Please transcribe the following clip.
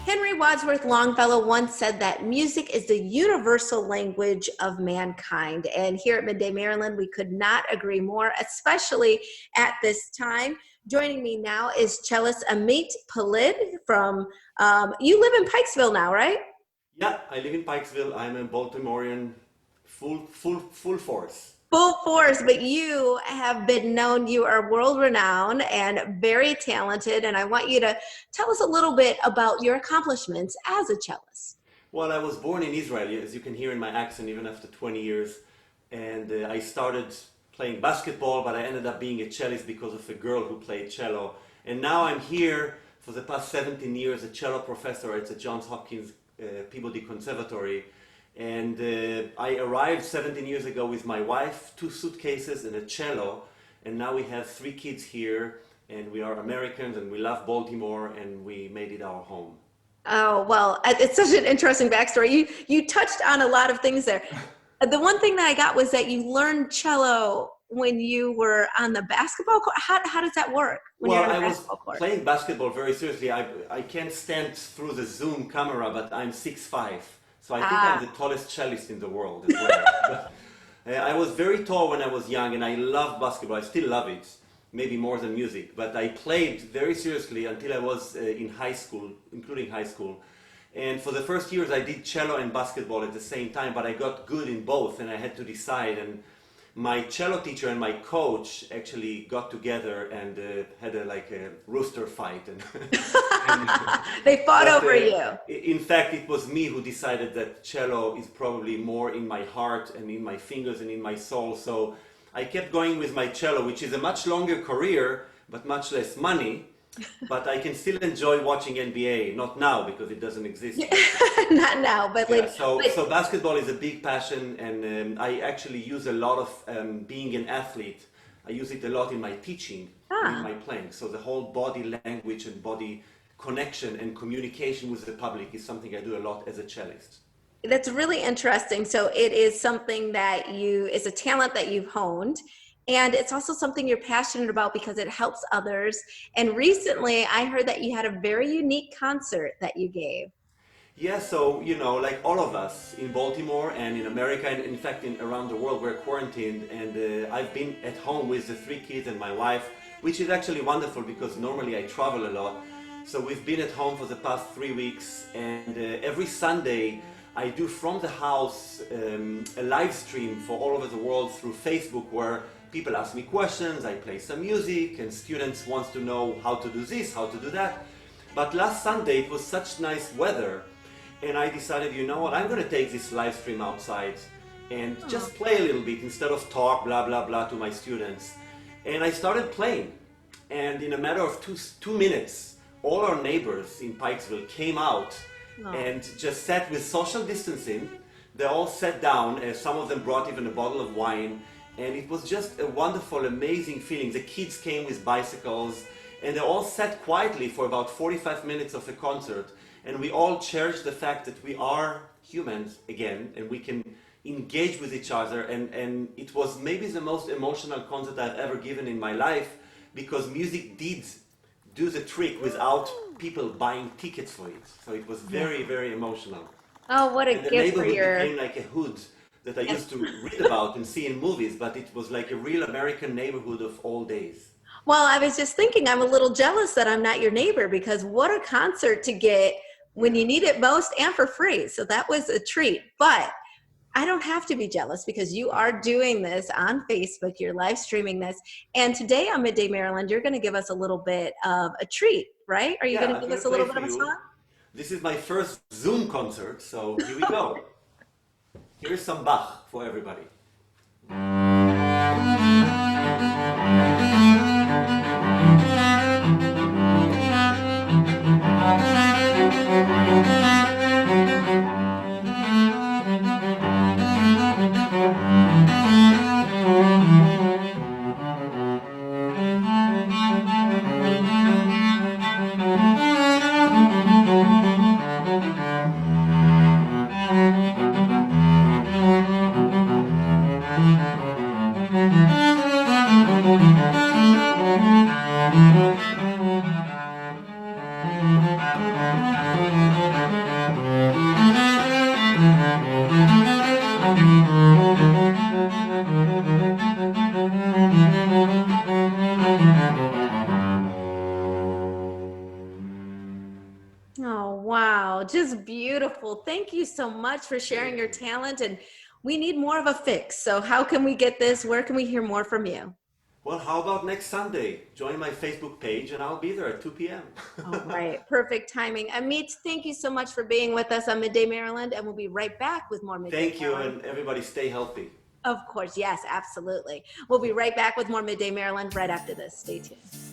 Henry Wadsworth Longfellow once said that music is the universal language of mankind. And here at Midday Maryland, we could not agree more, especially at this time. Joining me now is cellist Amit Peled from, you live in Pikesville now, right? Yeah, I live in Pikesville. I'm a Baltimorean, full force. Full force, but you have been known, you are world renowned and very talented. And I want you to tell us a little bit about your accomplishments as a cellist. Well, I was born in Israel, as you can hear in my accent, even after 20 years. And I started playing basketball, but I ended up being a cellist because of a girl who played cello. And now I'm here for the past 17 years, a cello professor at the Johns Hopkins Peabody Conservatory. And I arrived 17 years ago with my wife, 2 suitcases and a cello. And now we have 3 kids here, and we are Americans, and we love Baltimore, and we made it our home. Oh, well, it's such an interesting backstory. You touched on a lot of things there. The one thing that I got was that you learned cello when you were on the basketball court. How does that work when you're Well, on I the was basketball court? playing basketball very seriously. I can't stand through the Zoom camera, but I'm 6'5", so I think I'm Ah, the tallest cellist in the world as well. But, I was very tall when I was young, and I loved basketball. I still love it, maybe more than music. But I played very seriously until I was in high school, including high school. And for the first years, I did cello and basketball at the same time, but I got good in both, and I had to decide. And my cello teacher and my coach actually got together and had like a rooster fight. And, and they fought but over you. in fact, it was me who decided that cello is probably more in my heart and in my fingers and in my soul. So I kept going with my cello, which is a much longer career, but much less money. But I can still enjoy watching NBA, not now because it doesn't exist. Not now, but Yeah, like, so basketball is a big passion, and I actually use a lot of being an athlete. I use it a lot in my teaching and in ah. my playing. So the whole body language and body connection and communication with the public is something I do a lot as a cellist. That's really interesting. So it is something that is a talent that you've honed. And it's also something you're passionate about because it helps others. And recently I heard that you had a very unique concert that you gave. Yeah, so like all of us in Baltimore and in America, and in fact in around the world, we're quarantined, and I've been at home with the 3 kids and my wife, which is actually wonderful because normally I travel a lot. So we've been at home for the past 3 weeks, and every Sunday I do from the house a live stream for all over the world through Facebook where people ask me questions, I play some music, and students want to know how to do this, how to do that. But last Sunday it was such nice weather, and I decided, you know what, I'm going to take this live stream outside and just play a little bit instead of talk blah blah blah to my students. And I started playing, and in a matter of 2 minutes all our neighbors in Pikesville came out Oh. and just sat with social distancing. They all sat down, some of them brought even a bottle of wine, and it was just a wonderful, amazing feeling. The kids came with bicycles, and they all sat quietly for about 45 minutes of the concert, and we all cherished the fact that we are humans again, and we can engage with each other, and it was maybe the most emotional concert I've ever given in my life, because music did do the trick without people buying tickets for it. So it was very, very emotional. Oh, what a And the gift for neighborhood your. became like a hood that I used to read about and see in movies, but it was like a real American neighborhood of all days. Well, I was just thinking, I'm a little jealous that I'm not your neighbor because what a concert to get when Yeah. you need it most and for free. So that was a treat. But I don't have to be jealous because you are doing this on Facebook. You're live streaming this. And today on Midday Maryland, you're going to give us a little bit of a treat, right? Are you Yeah, going to I'm give gonna us a play little bit for of a you. song? This is my first Zoom concert, so here we go. Here's some Bach for everybody. just beautiful. Thank you so much for sharing your talent. And we need more of a fix. So how can we get this? Where can we hear more from you? Well, how about next Sunday? Join my Facebook page and I'll be there at 2 p.m. All right, perfect timing. Amit, thank you so much for being with us on Midday Maryland, and we'll be right back with more Midday Thank you, Maryland. and everybody stay healthy. Of course, yes, absolutely. We'll be right back with more Midday Maryland right after this. Stay tuned.